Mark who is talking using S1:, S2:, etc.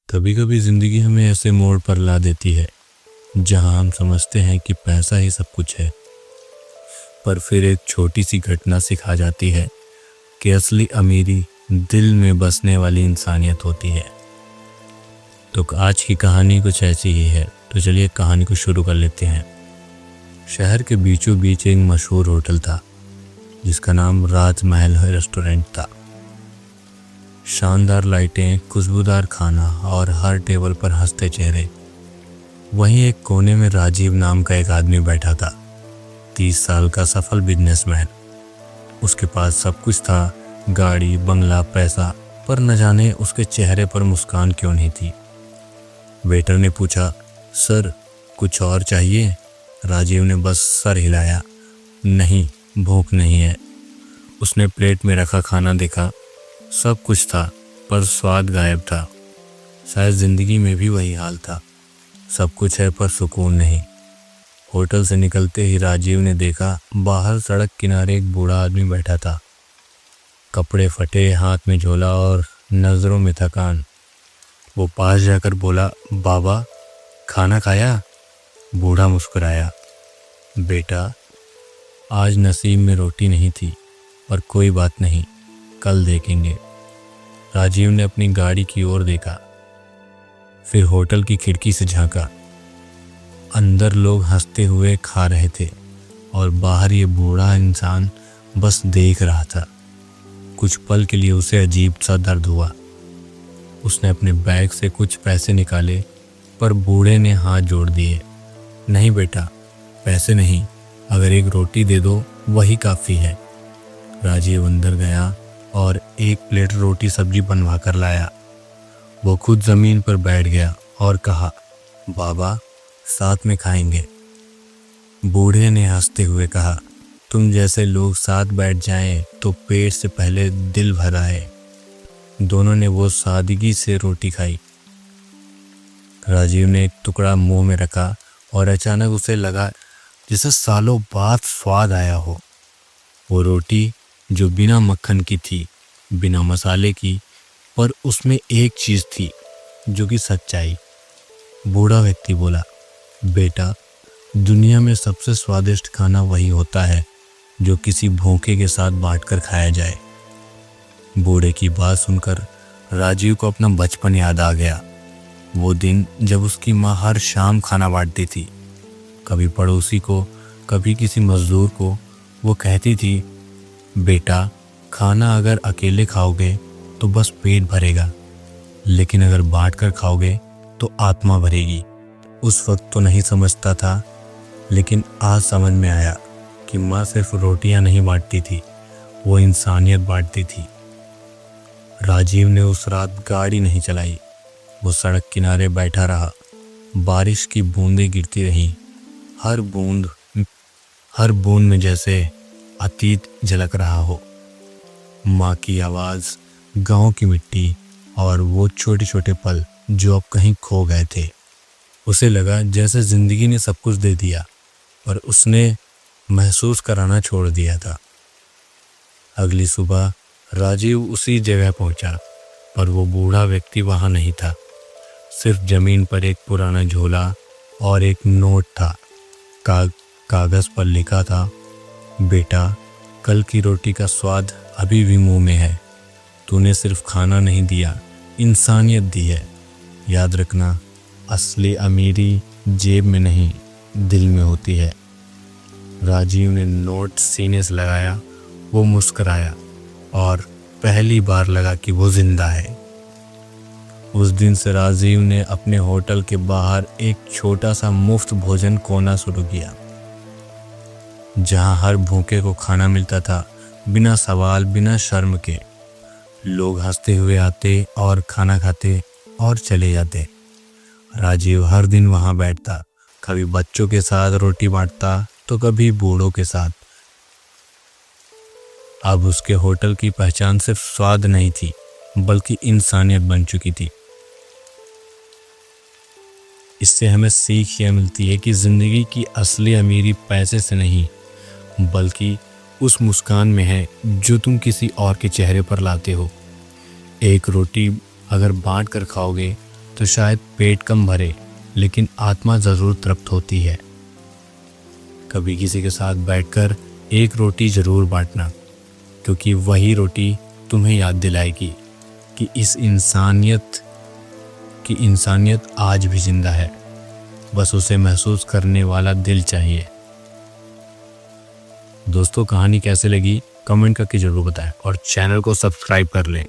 S1: कभी कभी जिंदगी हमें ऐसे मोड़ पर ला देती है जहां हम समझते हैं कि पैसा ही सब कुछ है। पर फिर एक छोटी सी घटना सिखा जाती है कि असली अमीरी दिल में बसने वाली इंसानियत होती है। तो आज की कहानी कुछ ऐसी ही है। तो चलिए कहानी को शुरू कर लेते हैं। शहर के बीचों बीच एक मशहूर होटल था जिसका नाम राजमहल रेस्टोरेंट था। शानदार लाइटें, खुशबूदार खाना और हर टेबल पर हंसते चेहरे। वहीं एक कोने में राजीव नाम का एक आदमी बैठा था, 30 साल का सफल बिजनेसमैन। उसके पास सब कुछ था, गाड़ी, बंगला, पैसा, पर न जाने उसके चेहरे पर मुस्कान क्यों नहीं थी। वेटर ने पूछा, सर कुछ और चाहिए? राजीव ने बस सर हिलाया, नहीं, भूख नहीं है। उसने प्लेट में रखा खाना देखा, सब कुछ था पर स्वाद गायब था। शायद जिंदगी में भी वही हाल था, सब कुछ है पर सुकून नहीं। होटल से निकलते ही राजीव ने देखा बाहर सड़क किनारे एक बूढ़ा आदमी बैठा था। कपड़े फटे, हाथ में झोला और नजरों में थकान। वो पास जाकर बोला, बाबा खाना खाया? बूढ़ा मुस्कुराया, बेटा आज नसीब में रोटी नहीं थी, पर कोई बात नहीं, कल देखेंगे। राजीव ने अपनी गाड़ी की ओर देखा, फिर होटल की खिड़की से झांका। अंदर लोग हंसते हुए खा रहे थे और बाहर ये बूढ़ा इंसान बस देख रहा था। कुछ पल के लिए उसे अजीब सा दर्द हुआ। उसने अपने बैग से कुछ पैसे निकाले, पर बूढ़े ने हाथ जोड़ दिए। नहीं बेटा, पैसे नहीं, अगर एक रोटी दे दो वही काफ़ी है। राजीव अंदर गया और एक प्लेट रोटी सब्जी बनवा कर लाया। वो खुद ज़मीन पर बैठ गया और कहा, बाबा साथ में खाएंगे। बूढ़े ने हंसते हुए कहा, तुम जैसे लोग साथ बैठ जाएं तो पेट से पहले दिल भर आए। दोनों ने वो सादगी से रोटी खाई। राजीव ने एक टुकड़ा मुंह में रखा और अचानक उसे लगा जैसे सालों बाद स्वाद आया हो। वो रोटी जो बिना मक्खन की थी, बिना मसाले की, पर उसमें एक चीज़ थी जो कि सच्चाई। बूढ़ा व्यक्ति बोला, बेटा दुनिया में सबसे स्वादिष्ट खाना वही होता है जो किसी भूखे के साथ बांटकर खाया जाए। बूढ़े की बात सुनकर राजीव को अपना बचपन याद आ गया। वो दिन जब उसकी माँ हर शाम खाना बांटती थी, कभी पड़ोसी को, कभी किसी मजदूर को। वो कहती थी, बेटा खाना अगर अकेले खाओगे तो बस पेट भरेगा, लेकिन अगर बांट कर खाओगे तो आत्मा भरेगी। उस वक्त तो नहीं समझता था, लेकिन आज समझ में आया कि माँ सिर्फ रोटियां नहीं बांटती थी, वो इंसानियत बांटती थी। राजीव ने उस रात गाड़ी नहीं चलाई। वो सड़क किनारे बैठा रहा। बारिश की बूंदें गिरती रहीं, हर बूंद में जैसे अतीत झलक रहा हो। माँ की आवाज़, गांव की मिट्टी और वो छोटे छोटे पल जो अब कहीं खो गए थे। उसे लगा जैसे जिंदगी ने सब कुछ दे दिया, पर उसने महसूस कराना छोड़ दिया था। अगली सुबह राजीव उसी जगह पहुंचा, पर वो बूढ़ा व्यक्ति वहां नहीं था। सिर्फ जमीन पर एक पुराना झोला और एक नोट था। कागज़ पर लिखा था, बेटा कल की रोटी का स्वाद अभी भी मुंह में है। तूने सिर्फ खाना नहीं दिया, इंसानियत दी है। याद रखना, असली अमीरी जेब में नहीं, दिल में होती है। राजीव ने नोट सीने से लगाया। वो मुस्कराया और पहली बार लगा कि वो जिंदा है। उस दिन से राजीव ने अपने होटल के बाहर एक छोटा सा मुफ्त भोजन कोना शुरू किया, जहां हर भूखे को खाना मिलता था, बिना सवाल, बिना शर्म के। लोग हंसते हुए आते और खाना खाते और चले जाते। राजीव हर दिन वहां बैठता, कभी बच्चों के साथ रोटी बांटता तो कभी बूढ़ों के साथ। अब उसके होटल की पहचान सिर्फ स्वाद नहीं थी, बल्कि इंसानियत बन चुकी थी। इससे हमें सीख यह मिलती है कि जिंदगी की असली अमीरी पैसे से नहीं, बल्कि उस मुस्कान में है जो तुम किसी और के चेहरे पर लाते हो। एक रोटी अगर बांट कर खाओगे तो शायद पेट कम भरे लेकिन आत्मा ज़रूर तृप्त होती है। कभी किसी के साथ बैठकर एक रोटी ज़रूर बांटना, क्योंकि वही रोटी तुम्हें याद दिलाएगी कि इंसानियत आज भी जिंदा है। बस उसे महसूस करने वाला दिल चाहिए। दोस्तों, कहानी कैसे लगी कमेंट करके ज़रूर बताएं और चैनल को सब्सक्राइब कर लें।